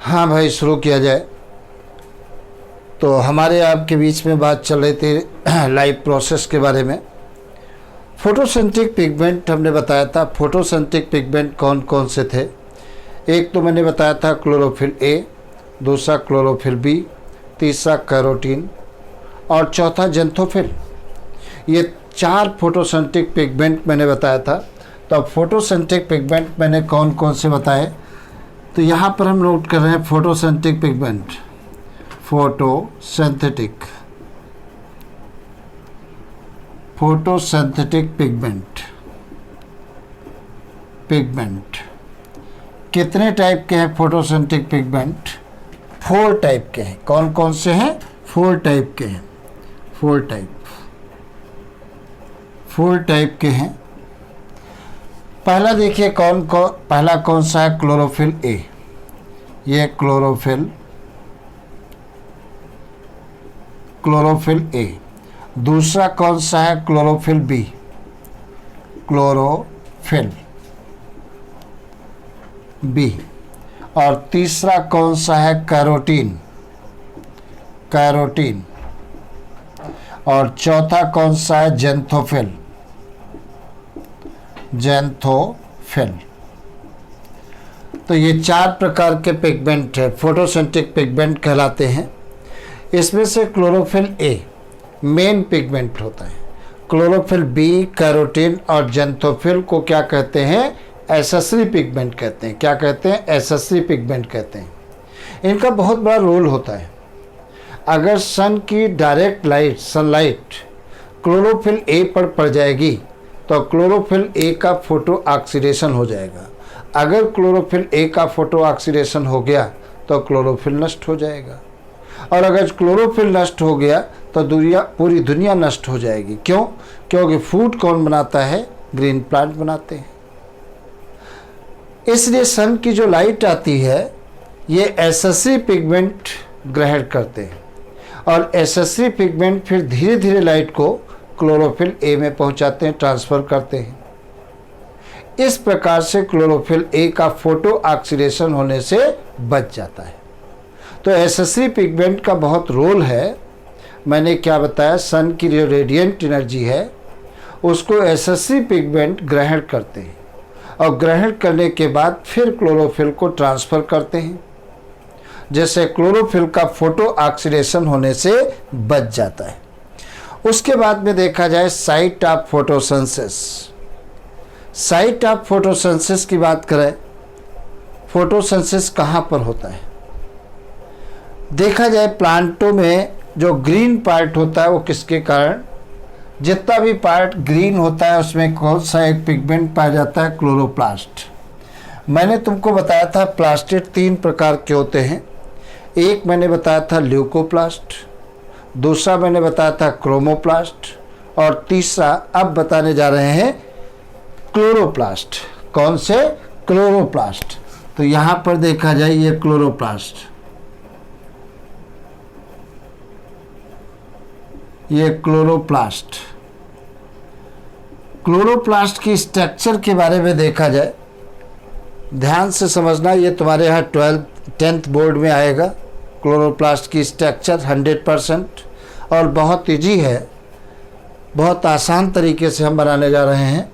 हाँ भाई, शुरू किया जाए। तो हमारे आपके बीच में बात चल रही थी लाइफ प्रोसेस के बारे में। फोटोसिंथेटिक पिगमेंट हमने बताया था। फोटोसिंथेटिक पिगमेंट कौन कौन से थे? एक तो मैंने बताया था क्लोरोफिल ए, दूसरा क्लोरोफिल बी, तीसरा कैरोटीन और चौथा जेंथोफिल। ये 4 फोटोसिंथेटिक पिगमेंट मैंने बताया था। तो अब फोटोसिंथेटिक पिगमेंट मैंने कौन कौन से बताए, तो यहाँ पर हम नोट कर रहे हैं फोटोसिंथेटिक पिगमेंट। फोटोसिंथेटिक पिगमेंट कितने टाइप के हैं फोटोसिंथेटिक पिगमेंट? 4 टाइप के हैं। कौन कौन से हैं? 4 टाइप के हैं। 4 टाइप के हैं। पहला देखिए पहला कौन सा है? Chlorophyll A. ये क्लोरोफिल ए। दूसरा कौन सा है? Chlorophyll B. Chlorophyll B. और तीसरा कौन सा है? कैरोटीन। और चौथा कौन सा है? जेंथोफिल। तो ये 4 प्रकार के पिगमेंट है, फोटोसिंथेटिक पिगमेंट कहलाते हैं। इसमें से क्लोरोफिल ए मेन पिगमेंट होता है। क्लोरोफिल बी, कैरोटीन और जेंथोफिल को क्या कहते हैं? एसेसरी पिगमेंट कहते हैं। क्या कहते हैं? एसेसरी पिगमेंट कहते हैं। इनका बहुत बड़ा रोल होता है। अगर सन की direct light, sunlight chlorophyll A पर पड़ जाएगी तो क्लोरोफिल ए का फोटो ऑक्सीडेशन हो जाएगा। अगर क्लोरोफिल ए का फोटो ऑक्सीडेशन हो गया तो क्लोरोफिल नष्ट हो जाएगा। और अगर क्लोरोफिल नष्ट हो गया तो पूरी दुनिया नष्ट हो जाएगी। क्यों? क्योंकि फूड कौन बनाता है? ग्रीन प्लांट बनाते हैं। इसलिए सन की जो लाइट आती है ये एसेसरी पिगमेंट ग्रहण करते हैं और एसेसरी पिगमेंट फिर धीरे धीरे लाइट को क्लोरोफिल ए में पहुंचाते हैं, ट्रांसफ़र करते हैं। इस प्रकार से क्लोरोफिल ए का फोटो ऑक्सीडेशन होने से बच जाता है। तो एसेसरी पिगमेंट का बहुत रोल है। मैंने क्या बताया? सन की जो रेडिएंट एनर्जी है उसको एसेसरी पिगमेंट ग्रहण करते हैं और ग्रहण करने के बाद फिर क्लोरोफिल को ट्रांसफ़र करते हैं, जैसे क्लोरोफिल का फोटो ऑक्सीडेशन होने से बच जाता है। उसके बाद में देखा जाए site of photosynthesis. Site of photosynthesis की बात करें, फोटोसिंथेसिस कहाँ पर होता है? देखा जाए प्लांटों में जो ग्रीन पार्ट होता है वो किसके कारण? जितना भी पार्ट ग्रीन होता है उसमें कौन सा एक पिगमेंट पाया जाता है? क्लोरोप्लास्ट। मैंने तुमको बताया था प्लास्टिड 3 प्रकार के होते हैं। एक मैंने बताया था ल्यूकोप्लास्ट, दूसरा मैंने बताया था क्रोमोप्लास्ट और तीसरा अब बताने जा रहे हैं क्लोरोप्लास्ट। कौन से? क्लोरोप्लास्ट। तो यहाँ पर देखा जाए ये क्लोरोप्लास्ट, ये क्लोरोप्लास्ट। क्लोरोप्लास्ट की स्ट्रक्चर के बारे में देखा जाए, ध्यान से समझना, ये तुम्हारे यहाँ 10th बोर्ड में आएगा। क्लोरोप्लास्ट की स्ट्रक्चर 100% और बहुत ईजी है, बहुत आसान तरीके से हम बनाने जा रहे हैं।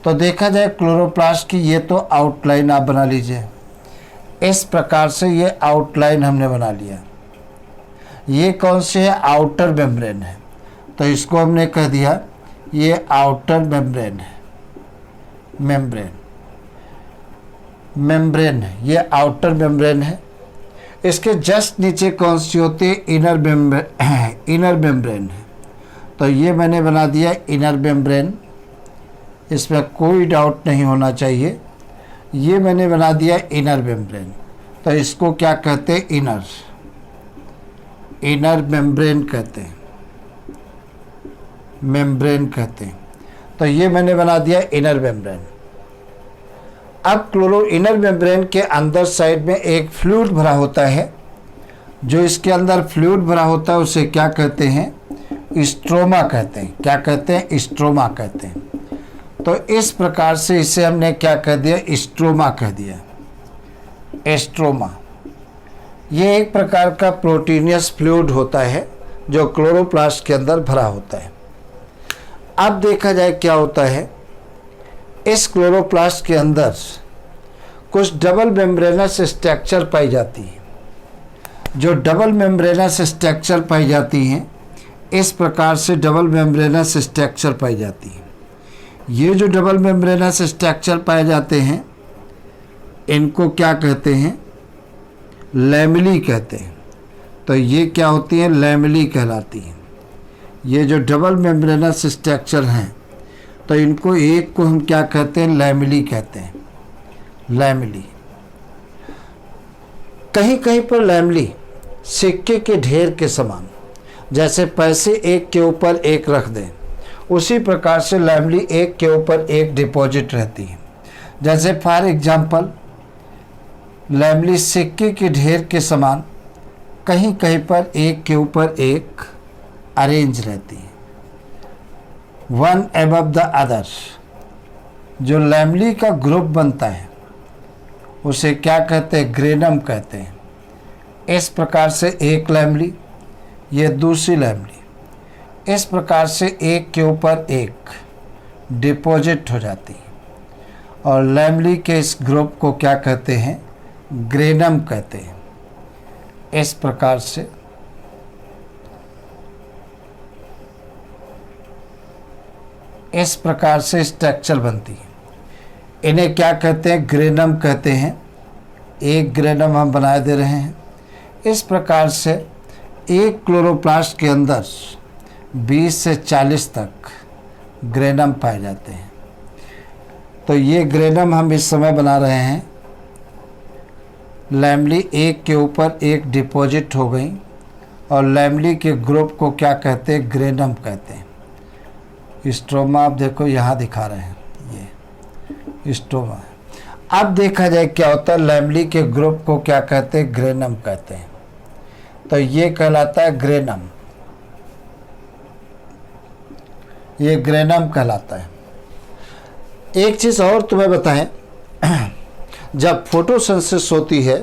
तो देखा जाए क्लोरोप्लास्ट की ये तो आउटलाइन आप बना लीजिए। इस प्रकार से ये आउटलाइन हमने बना लिया। ये कौन से है? आउटर मेम्ब्रेन है। तो इसको हमने कह दिया ये आउटर मेम्ब्रेन है। मेम्ब्रेन है, ये आउटर मेम्ब्रेन है। इसके जस्ट नीचे कौन सी होती है? इनर मेम्ब्रेन है। तो ये मैंने बना दिया इनर मेम्ब्रेन, इसमें कोई डाउट नहीं होना चाहिए। ये मैंने बना दिया इनर मेम्ब्रेन। तो इसको क्या कहते हैं? इनर मेम्ब्रेन कहते हैं, तो ये मैंने बना दिया इनर मेम्ब्रेन। अब इनर मेम्ब्रेन के अंदर साइड में एक फ्लूइड भरा होता है। जो इसके अंदर फ्लूइड भरा होता है उसे क्या कहते हैं? स्ट्रोमा कहते हैं। क्या कहते हैं? स्ट्रोमा कहते हैं। तो इस प्रकार से इसे हमने क्या कह दिया? स्ट्रोमा कह दिया। एस्ट्रोमा। ये एक प्रकार का प्रोटीनियस फ्लूइड होता है जो क्लोरोप्लास्ट के अंदर भरा होता है। अब देखा जाए क्या होता है, इस क्लोरोप्लास्ट के अंदर कुछ डबल मेम्ब्रेनस स्ट्रक्चर पाई जाती है। जो डबल मेम्ब्रेनस स्ट्रक्चर पाई जाती हैं, इस प्रकार से डबल मेम्ब्रेनस स्ट्रक्चर पाई जाती है। ये जो डबल मेम्ब्रेनस स्ट्रक्चर पाए जाते हैं, इनको क्या कहते हैं, लैमेली कहते हैं। तो ये क्या होती हैं, लैमेली कहलाती हैं। ये जो डबल मेम्ब्रेनस स्ट्रक्चर हैं, तो इनको एक को हम क्या कहते हैं, लैमेली कहते हैं, लैमेली। कहीं कहीं पर लैमेली सिक्के के ढेर के समान, जैसे पैसे एक के ऊपर एक रख दें, उसी प्रकार से लैमेली एक के ऊपर एक डिपॉजिट रहती है। जैसे फॉर एग्जांपल लैमेली सिक्के के ढेर के समान कहीं कहीं पर एक के ऊपर एक अरेंज रहती है, वन एबव द अदर। जो लैमेली का ग्रुप बनता है उसे क्या कहते हैं, ग्रेनम कहते हैं। इस प्रकार से एक लैमेली, ये दूसरी लैमेली, इस प्रकार से एक के ऊपर एक डिपॉजिट हो जाती है और लैमेली के इस ग्रुप को क्या कहते हैं, ग्रेनम कहते हैं। इस प्रकार से स्ट्रक्चर बनती है। इन्हें क्या कहते हैं, ग्रेनम कहते हैं। एक ग्रेनम हम बनाए दे रहे हैं। इस प्रकार से एक क्लोरोप्लास्ट के अंदर 20 से 40 तक ग्रेनम पाए जाते हैं। तो ये ग्रेनम हम इस समय बना रहे हैं। लैमेली एक के ऊपर एक डिपॉजिट हो गई और लैमेली के ग्रुप को क्या कहते हैं, ग्रेनम कहते हैं। स्ट्रोमा आप देखो यहाँ दिखा रहे हैं, ये स्ट्रोमा है। अब देखा जाए क्या होता है, लैमेली के ग्रुप को क्या कहते हैं, ग्रेनम कहते हैं। तो ये कहलाता है ग्रेनम, ये ग्रेनम कहलाता है। एक चीज़ और तुम्हें बताएं, जब फोटोसिंथेसिस होती है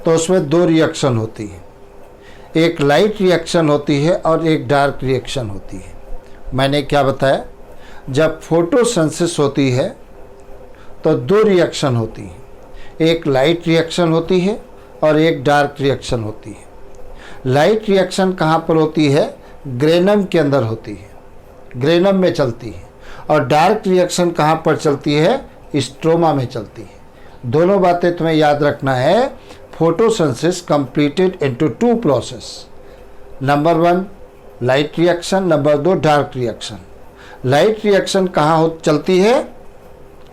तो उसमें दो रिएक्शन होती है, एक लाइट रिएक्शन होती है और एक डार्क रिएक्शन होती है। मैंने क्या बताया, जब फोटोसिंथेसिस होती है तो दो रिएक्शन होती है, एक लाइट रिएक्शन होती है और एक डार्क रिएक्शन होती है। लाइट रिएक्शन कहाँ पर होती है, ग्रेनम के अंदर होती है, ग्रेनम में चलती है। और डार्क रिएक्शन कहाँ पर चलती है, स्ट्रोमा में चलती है। दोनों बातें तुम्हें याद रखना है। Photosynthesis completed into two process, number 1 light reaction, number 2 dark reaction. Light reaction कहाँ चलती है,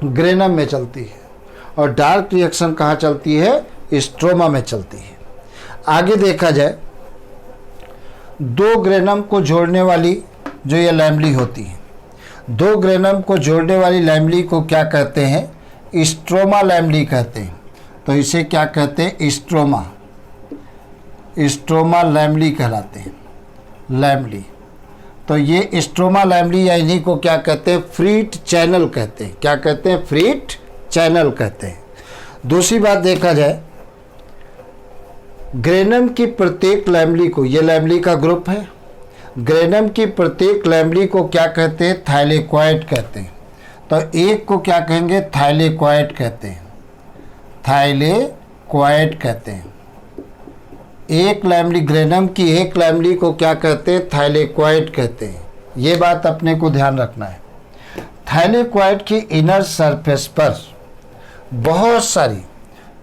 ग्रेनम में चलती है, और डार्क रिएक्शन कहाँ चलती है, स्ट्रोमा में चलती है। आगे देखा जाए, दो ग्रेनम को जोड़ने वाली जो ये लैमेली होती है, दो ग्रेनम को जोड़ने वाली लैमेली को क्या कहते हैं, स्ट्रोमा लैमेली कहते हैं। तो इसे क्या कहते हैं, स्ट्रोमा, स्ट्रोमा लैमेली कहलाते हैं, लैमेली। तो ये स्ट्रोमा लैमेली या इन्हीं को क्या कहते हैं, फ्रीट चैनल कहते हैं। क्या कहते हैं, फ्रीट चैनल कहते हैं। दूसरी बात देखा जाए, ग्रेनम की प्रत्येक लैमेली को, ये लैमेली का ग्रुप है, ग्रेनम की प्रत्येक लैमेली को क्या कहते हैं, थाइलेक्वाइड कहते हैं। तो एक को क्या कहेंगे, थाइलेक्वाइड कहते हैं, थाइलेक्वाइड कहते हैं। एक लैमेली, ग्रेनम की एक लैमेली को क्या कहते हैं, थाइलेक्वाइड कहते हैं। ये बात अपने को ध्यान रखना है। थाइलेक्वाइड की इनर सरफेस पर बहुत सारी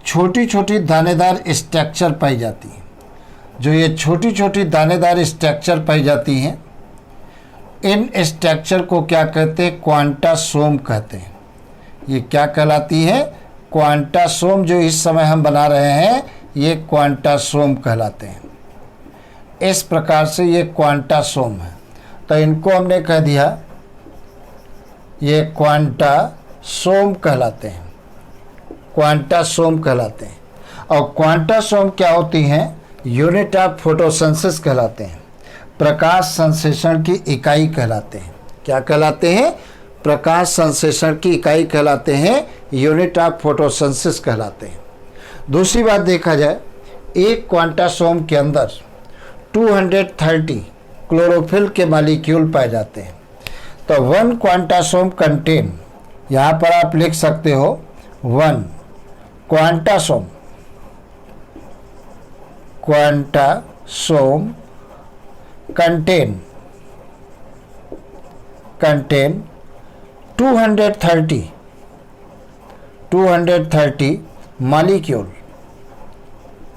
छोटी छोटी दानेदार स्ट्रक्चर पाई जाती हैं। जो ये छोटी छोटी दानेदार स्ट्रक्चर पाई जाती हैं, इन स्ट्रक्चर को क्या कहते हैं, क्वांटासोम कहते हैं। ये क्या कहलाती है, क्वांटासोम। जो इस समय हम बना रहे हैं ये क्वांटासोम कहलाते हैं। इस प्रकार से ये क्वांटासोम है। तो इनको हमने कह दिया ये क्वांटासोम कहलाते हैं, क्वांटासोम कहलाते हैं। और क्वांटासोम क्या होती हैं, यूनिट ऑफ फोटोसिंथेसिस कहलाते हैं, प्रकाश संश्लेषण की इकाई कहलाते हैं। क्या कहलाते हैं, प्रकाश संश्लेषण की इकाई कहलाते हैं, यूनिट ऑफ फोटोसिंथेसिस कहलाते हैं। दूसरी बात देखा जाए, एक क्वांटासोम के अंदर 230 क्लोरोफिल के मॉलिक्यूल पाए जाते हैं। तो 1 क्वांटासोम कंटेन, यहाँ पर आप लिख सकते हो 1 quantasome contain 230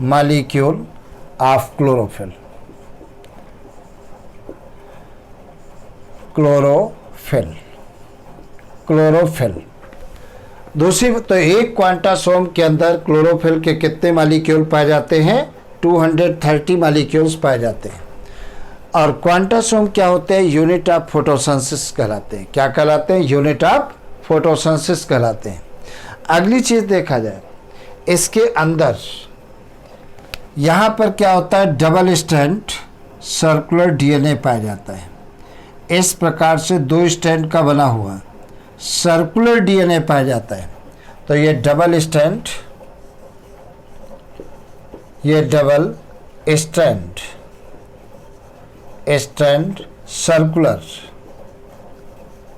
molecule of chlorophyll। दूसरी तो एक क्वांटासोम के अंदर क्लोरोफिल के कितने मॉलिक्यूल पाए जाते हैं? 230 मॉलिक्यूल्स पाए जाते हैं। और क्वांटासोम क्या होते हैं? यूनिट ऑफ फोटोसिंथेसिस कहलाते हैं। क्या कहलाते हैं? यूनिट ऑफ फोटोसिंथेसिस कहलाते हैं। अगली चीज देखा जाए, इसके अंदर यहाँ पर क्या होता है? डबल स्ट्रैंड सर्कुलर डीएनए पाया जाता है। इस प्रकार से 2 स्ट्रैंड का बना हुआ सर्कुलर डीएनए पाया जाता है। तो ये डबल स्ट्रैंड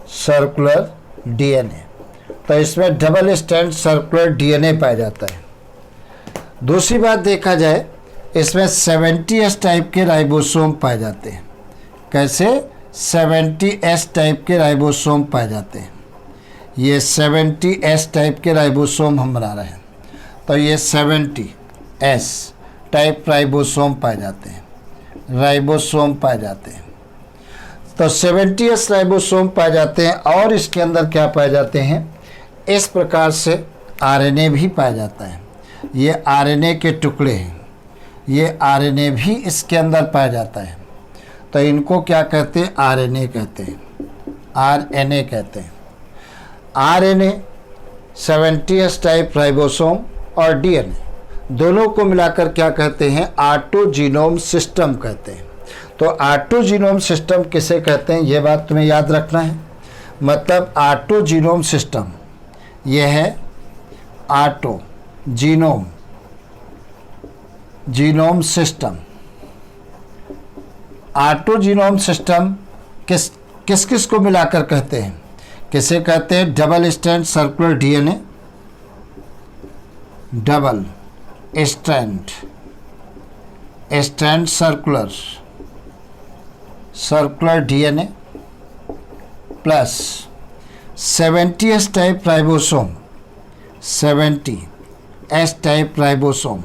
सर्कुलर डीएनए, तो इसमें डबल स्ट्रैंड सर्कुलर डीएनए पाया जाता है। दूसरी बात देखा जाए, इसमें 70S टाइप के राइबोसोम पाए जाते हैं। कैसे? 70S टाइप के राइबोसोम पाए जाते हैं। ये 70S टाइप के राइबोसोम हम बना रहे हैं, तो ये 70S टाइप राइबोसोम पाए जाते हैं, तो 70S राइबोसोम पाए जाते हैं। और इसके अंदर क्या पाए जाते हैं? इस प्रकार से आरएनए भी पाया जाता है। ये आरएनए के टुकड़े हैं, ये आरएनए भी इसके अंदर पाया जाता है। तो इनको क्या कहते हैं? आरएनए कहते हैं, आरएनए कहते हैं। आरएनए, 70S टाइप राइबोसोम और डीएनए दोनों को मिलाकर क्या कहते हैं? ऑटोजीनोम सिस्टम कहते हैं। तो ऑटोजीनोम सिस्टम किसे कहते हैं? ये बात तुम्हें याद रखना है। मतलब ऑटोजीनोम सिस्टम ये है जीनोम सिस्टम। ऑटोजीनोम सिस्टम किस किस को मिलाकर कहते हैं? किसे कहते हैं? Double strand circular DNA, double strand circular DNA plus 70S type ribosome, 70S type ribosome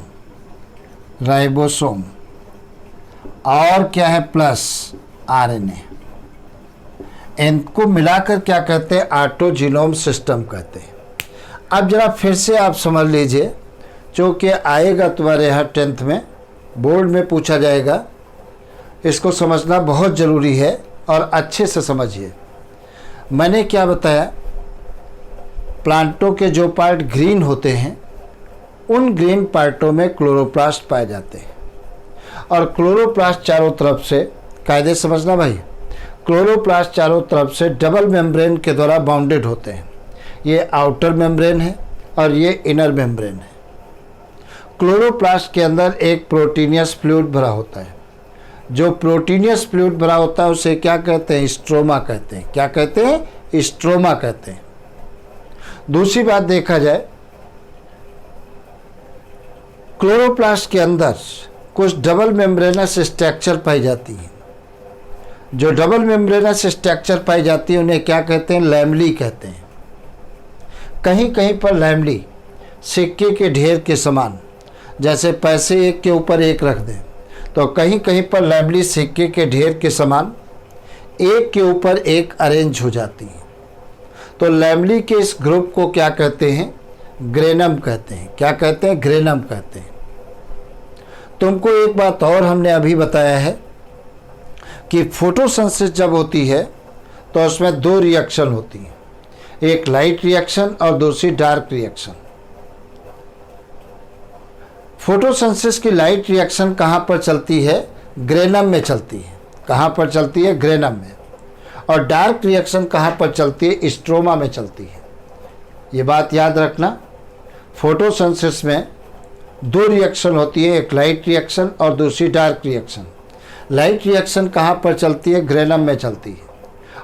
और क्या है? Plus RNA. इनको मिलाकर क्या कहते हैं? ऑटोजीनोम सिस्टम कहते हैं। अब जरा फिर से आप समझ लीजिए, क्योंकि आएगा तुम्हारे यहाँ 10th में, बोर्ड में पूछा जाएगा। इसको समझना बहुत ज़रूरी है और अच्छे से समझिए। मैंने क्या बताया? प्लांटों के जो पार्ट ग्रीन होते हैं, उन ग्रीन पार्टों में क्लोरोप्लास्ट पाए जाते हैं। और क्लोरोप्लास्ट चारों तरफ से, कायदे समझना भाई, क्लोरोप्लास्ट चारों तरफ से डबल मेम्ब्रेन के द्वारा बाउंडेड होते हैं। ये आउटर मेम्ब्रेन है और ये इनर मेम्ब्रेन है। क्लोरोप्लास्ट के अंदर एक प्रोटीनियस फ्लूइड भरा होता है। जो प्रोटीनियस फ्लूइड भरा होता है उसे क्या कहते हैं? स्ट्रोमा कहते हैं। क्या कहते हैं? स्ट्रोमा कहते हैं। दूसरी बात देखा जाए, क्लोरोप्लास्ट के अंदर कुछ डबल मेम्ब्रेनस स्ट्रक्चर पाई जाती है। जो डबल मेम्ब्रेनस स्ट्रक्चर पाई जाती है उन्हें क्या कहते हैं? लैमली कहते हैं। कहीं कहीं पर लैमली सिक्के के ढेर के समान, जैसे पैसे एक के ऊपर एक रख दें, तो कहीं कहीं पर लैमली सिक्के के ढेर के समान एक के ऊपर एक अरेंज हो जाती है। तो लैमली के इस ग्रुप को क्या कहते हैं? ग्रेनम कहते हैं। क्या कहते हैं? ग्रेनम कहते हैं। तुमको एक बात और हमने अभी बताया है कि फोटोसिंथेसिस जब होती है तो उसमें 2 रिएक्शन होती हैं, एक लाइट रिएक्शन और दूसरी डार्क रिएक्शन। फोटोसिंथेसिस की लाइट रिएक्शन कहाँ पर चलती है? ग्रेनम में चलती है। कहाँ पर चलती है? ग्रेनम में। और डार्क रिएक्शन कहाँ पर चलती है? स्ट्रोमा में चलती है। ये बात याद रखना। फोटोसिंथेसिस में दो रिएक्शन होती है, एक लाइट रिएक्शन और दूसरी डार्क रिएक्शन। लाइट रिएक्शन कहाँ पर चलती है? ग्रेनम में चलती है।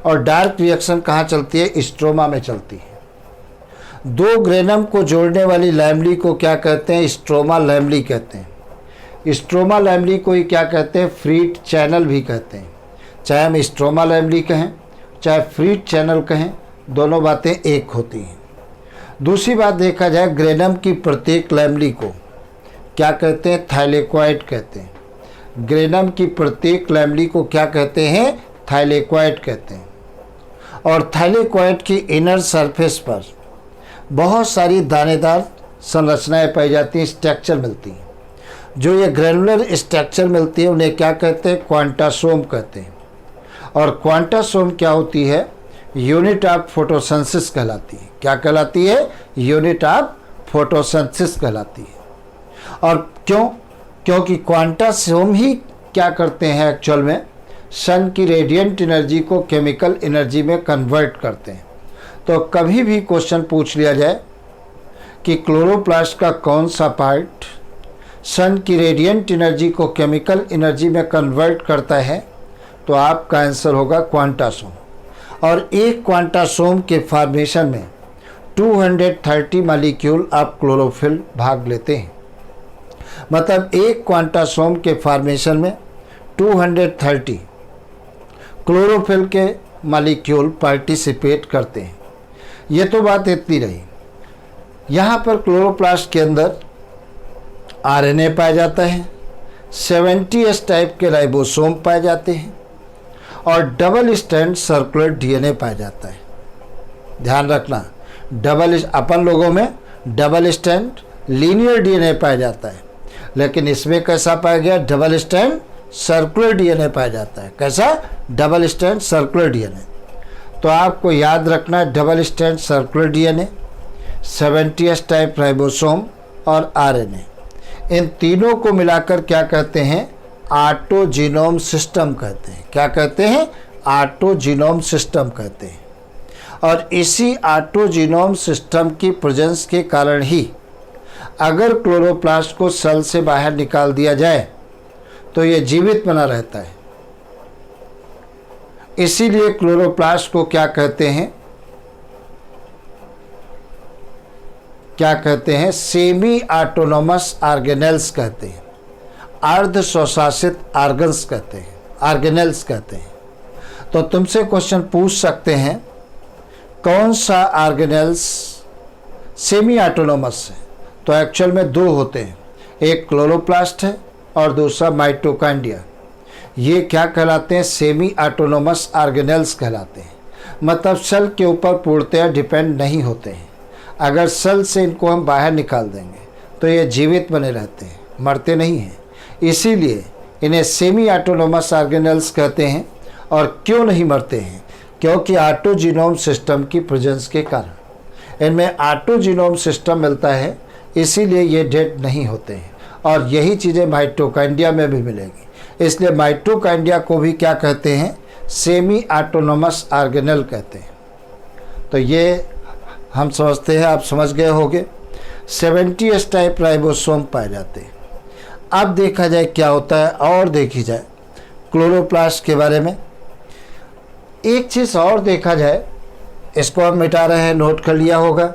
और डार्क रिएक्शन कहाँ चलती है? स्ट्रोमा में चलती है। दो ग्रेनम को जोड़ने वाली लैमली को क्या कहते हैं? स्ट्रोमा लैमली कहते हैं। स्ट्रोमा लैमली को ही क्या कहते हैं? फ्रीट चैनल भी कहते हैं। चाहे हम स्ट्रोमा लैमली कहें चाहे फ्रीट चैनल कहें, दोनों बातें एक होती हैं। दूसरी बात देखा जाए, ग्रेनम की प्रत्येक लैमली को क्या कहते हैं? थाइलेक्वाइड कहते हैं। ग्रेनम की प्रत्येक लैमली को क्या कहते हैं? थाइलेक्वाइड कहते हैं। और थाइलेक्वाइड की इनर सरफेस पर बहुत सारी दानेदार संरचनाएं पाई जाती हैं, स्ट्रक्चर मिलती हैं। जो ये ग्रेनुलर स्ट्रक्चर मिलती है उन्हें क्या कहते हैं? क्वांटासोम कहते हैं। और क्वांटासोम क्या होती है? यूनिट ऑफ फोटोसिंथेसिस कहलाती है। क्या कहलाती है? यूनिट ऑफ फोटोसिंथेसिस कहलाती है। और क्यों? क्योंकि क्वांटासोम ही क्या करते हैं? एक्चुअल में सन की रेडिएंट एनर्जी को केमिकल एनर्जी में कन्वर्ट करते हैं। तो कभी भी क्वेश्चन पूछ लिया जाए कि क्लोरोप्लास्ट का कौन सा पार्ट सन की रेडिएंट एनर्जी को केमिकल एनर्जी में कन्वर्ट करता है, तो आपका आंसर होगा क्वांटासोम। और एक क्वांटासोम के फॉर्मेशन में 230 मॉलिक्यूल ऑफ क्लोरोफिल भाग लेते हैं। मतलब एक क्वांटासोम के फॉर्मेशन में 230 क्लोरोफिल के मॉलिक्यूल पार्टिसिपेट करते हैं। ये तो बात इतनी रही। यहाँ पर क्लोरोप्लास्ट के अंदर आरएनए पाया जाता है, 70S टाइप के राइबोसोम पाए जाते हैं और डबल स्ट्रैंड सर्कुलर डीएनए पाया जाता है। ध्यान रखना, अपन लोगों में डबल स्ट्रैंड लीनियर डीएनए पाया जाता है, लेकिन इसमें कैसा पाया गया? डबल स्ट्रैंड सर्कुलर डीएनए पाया जाता है। कैसा? Double strand circular DNA. तो आपको याद रखना है, double strand circular DNA, 70S type ribosome और आरएनए, इन तीनों को मिलाकर क्या कहते हैं? ऑटोजीनोम सिस्टम कहते हैं। क्या कहते हैं? ऑटोजीनोम सिस्टम कहते हैं। और इसी ऑटोजीनोम सिस्टम की प्रेजेंस के कारण ही अगर क्लोरोप्लास्ट को सेल से बाहर निकाल दिया जाए तो ये जीवित बना रहता है। इसीलिए क्लोरोप्लास्ट को क्या कहते हैं? क्या कहते हैं? सेमी ऑटोनोमस ऑर्गेनेल्स कहते हैं। अर्ध स्वशासित ऑर्गन्स कहते हैं, ऑर्गेनेल्स कहते हैं। तो तुमसे क्वेश्चन पूछ सकते हैं कौन सा ऑर्गेनेल्स सेमी ऑटोनोमस है? तो एक्चुअल में दो होते हैं, एक क्लोरोप्लास्ट है और दूसरा माइटोकॉन्ड्रिया। ये क्या कहलाते हैं? सेमी ऑटोनोमस ऑर्गेनेल्स कहलाते हैं। मतलब सेल के ऊपर पूर्णतः डिपेंड नहीं होते हैं। अगर सेल से इनको हम बाहर निकाल देंगे तो ये जीवित बने रहते हैं, मरते नहीं हैं। इसीलिए इन्हें सेमी ऑटोनोमस ऑर्गेनेल्स कहते हैं। और क्यों नहीं मरते हैं? क्योंकि ऑटोजीनोम सिस्टम की प्रेजेंस के कारण इनमें ऑटोजीनोम सिस्टम मिलता है, इसीलिए ये डेड नहीं होते हैं। और यही चीज़ें माइटोकॉन्ड्रिया में भी मिलेगी। इसलिए माइटोकॉन्ड्रिया को भी क्या कहते हैं? सेमी ऑटोनोमस ऑर्गेनेल कहते हैं। तो ये हम समझते हैं, आप समझ गए होंगे। 70S टाइप राइबोसोम पाए जाते हैं। अब देखा जाए क्या होता है, और देखी जाए क्लोरोप्लास्ट के बारे में एक चीज़ और देखा जाए। इसको हम मिटा रहे हैं, नोट कर लिया होगा।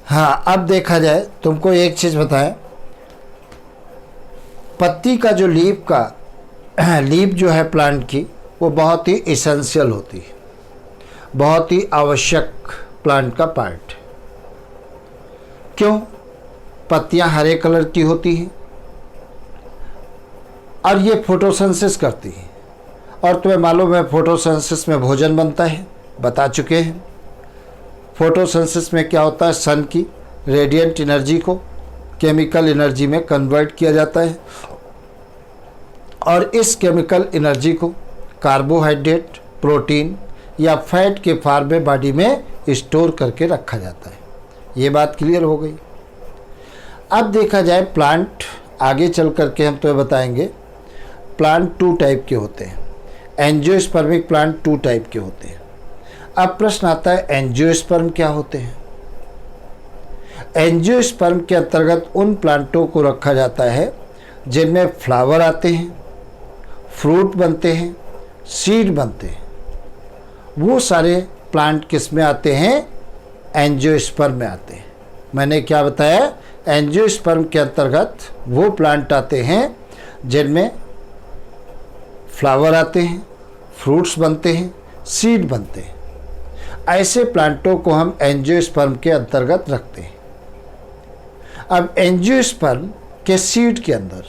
हाँ, अब देखा जाए, तुमको एक चीज़ बताएं, पत्ती का जो लीफ जो है प्लांट की, वो बहुत ही इसेंशियल होती है, बहुत ही आवश्यक प्लांट का पार्ट। क्यों? पत्तियां हरे कलर की होती हैं और ये फोटोसिंथेसिस करती हैं। और तुम्हें मालूम है फोटोसिंथेसिस में भोजन बनता है, बता चुके हैं। फोटोसिंथेसिस में क्या होता है? सन की रेडिएंट एनर्जी को केमिकल एनर्जी में कन्वर्ट किया जाता है और इस केमिकल एनर्जी को कार्बोहाइड्रेट, प्रोटीन या फैट के फॉर्म में बॉडी में स्टोर करके रखा जाता है। ये बात क्लियर हो गई। अब देखा जाए प्लांट, आगे चल करके हम तो बताएंगे प्लांट 2 टाइप के होते हैं। एंजियोस्पर्मिक प्लांट 2 टाइप के होते हैं। अब प्रश्न आता है एंजियोस्पर्म क्या होते हैं। एंजियोस्पर्म के अंतर्गत उन प्लांटों को रखा जाता है जिनमें फ्लावर आते हैं, फ्रूट बनते हैं, सीड बनते हैं। वो सारे प्लांट किस में आते हैं? एंजियोस्पर्म में आते हैं। मैंने क्या बताया? एंजियोस्पर्म के अंतर्गत वो प्लांट आते हैं जिनमें फ्लावर आते हैं, फ्रूट्स बनते हैं, सीड बनते हैं। ऐसे प्लांटों को हम एंजियोस्पर्म के अंतर्गत रखते हैं। अब एंजियोस्पर्म के सीड के अंदर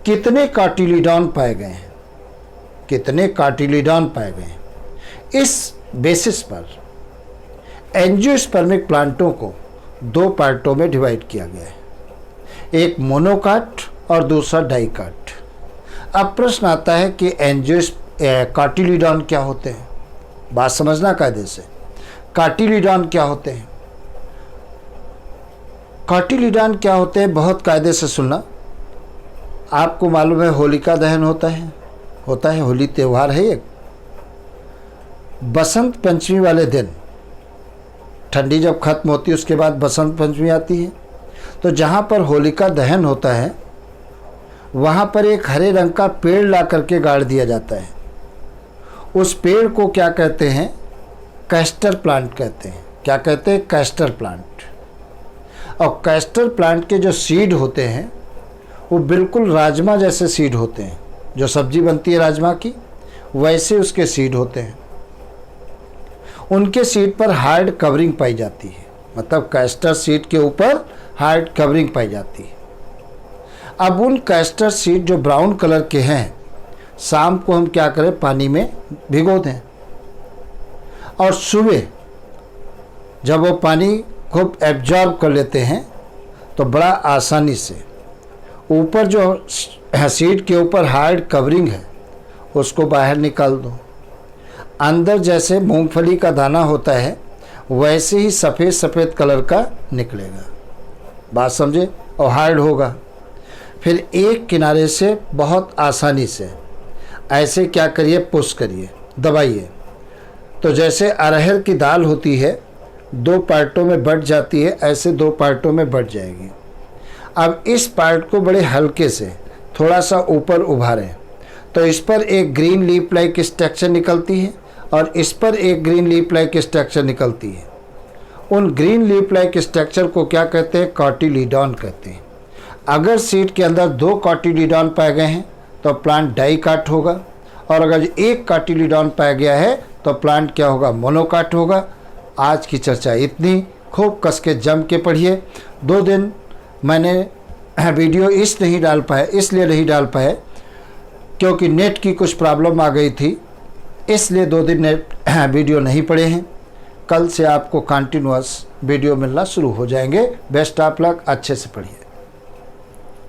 कितने कार्टिलीडॉन पाए गए हैं? कितने कार्टिलीडॉन पाए गए हैं? इस बेसिस पर एंजियोस्पर्मिक प्लांटों को 2 पार्टों में डिवाइड किया गया है, एक मोनोकाट और दूसरा डाइकाट। अब प्रश्न आता है कि कार्टिलीडॉन क्या होते हैं? बात समझना कायदे से। कार्टिलीडॉन क्या होते हैं? कार्टिलीडॉन क्या होते हैं? बहुत कायदे से सुनना। आपको मालूम है होलिका दहन होता है, होली त्यौहार है एक। बसंत पंचमी वाले दिन, ठंडी जब खत्म होती है उसके बाद बसंत पंचमी आती है, तो जहाँ पर होलिका दहन होता है वहाँ पर एक हरे रंग का पेड़ ला करके गाड़ दिया जाता है। उस पेड़ को क्या कहते हैं? कैस्टर प्लांट कहते हैं। क्या कहते हैं? Castor plant. और कैस्टर प्लांट के जो सीड होते हैं वो बिल्कुल राजमा जैसे सीड होते हैं। जो सब्जी बनती है राजमा की, वैसे उसके सीड होते हैं। उनके सीड पर हार्ड कवरिंग पाई जाती है, मतलब कैस्टर सीड के ऊपर हार्ड कवरिंग पाई जाती है। अब उन कैस्टर सीड जो ब्राउन कलर के हैं, शाम को हम क्या करें? पानी में भिगो दें, और सुबह जब वो पानी खूब एब्जॉर्ब कर लेते हैं तो बड़ा आसानी से ऊपर जो सीड के ऊपर हार्ड कवरिंग है उसको बाहर निकाल दो। अंदर जैसे मूंगफली का दाना होता है वैसे ही सफ़ेद सफ़ेद कलर का निकलेगा। बात समझे? और हार्ड होगा। फिर एक किनारे से बहुत आसानी से ऐसे क्या करिए? पुश करिए, दबाइए। तो जैसे अरहर की दाल होती है, 2 पार्टों में बट जाती है, ऐसे 2 पार्टों में बट जाएगी। अब इस पार्ट को बड़े हल्के से थोड़ा सा ऊपर उभारें तो इस पर एक ग्रीन लीफ लाइक स्ट्रक्चर निकलती है और इस पर एक ग्रीन लीफ लाइक स्ट्रक्चर निकलती है। उन ग्रीन लीफ लाइक स्ट्रक्चर को क्या कहते हैं? कार्टिलीडॉन कहते हैं। अगर सीड के अंदर 2 कार्टिलीडॉन पाए गए हैं तो प्लांट डाइकाट होगा, और अगर 1 कार्टिलीडॉन पाया गया है तो प्लांट क्या होगा? मोनोकाट होगा। आज की चर्चा इतनी। खूब कस के जम के पढ़िए। 2 दिन मैंने वीडियो इसलिए नहीं डाल पाए क्योंकि नेट की कुछ प्रॉब्लम आ गई थी, इसलिए 2 दिन नेट वीडियो नहीं पड़े हैं। कल से आपको कंटिन्यूअस वीडियो मिलना शुरू हो जाएंगे। बेस्ट ऑफ लक, अच्छे से पढ़िए।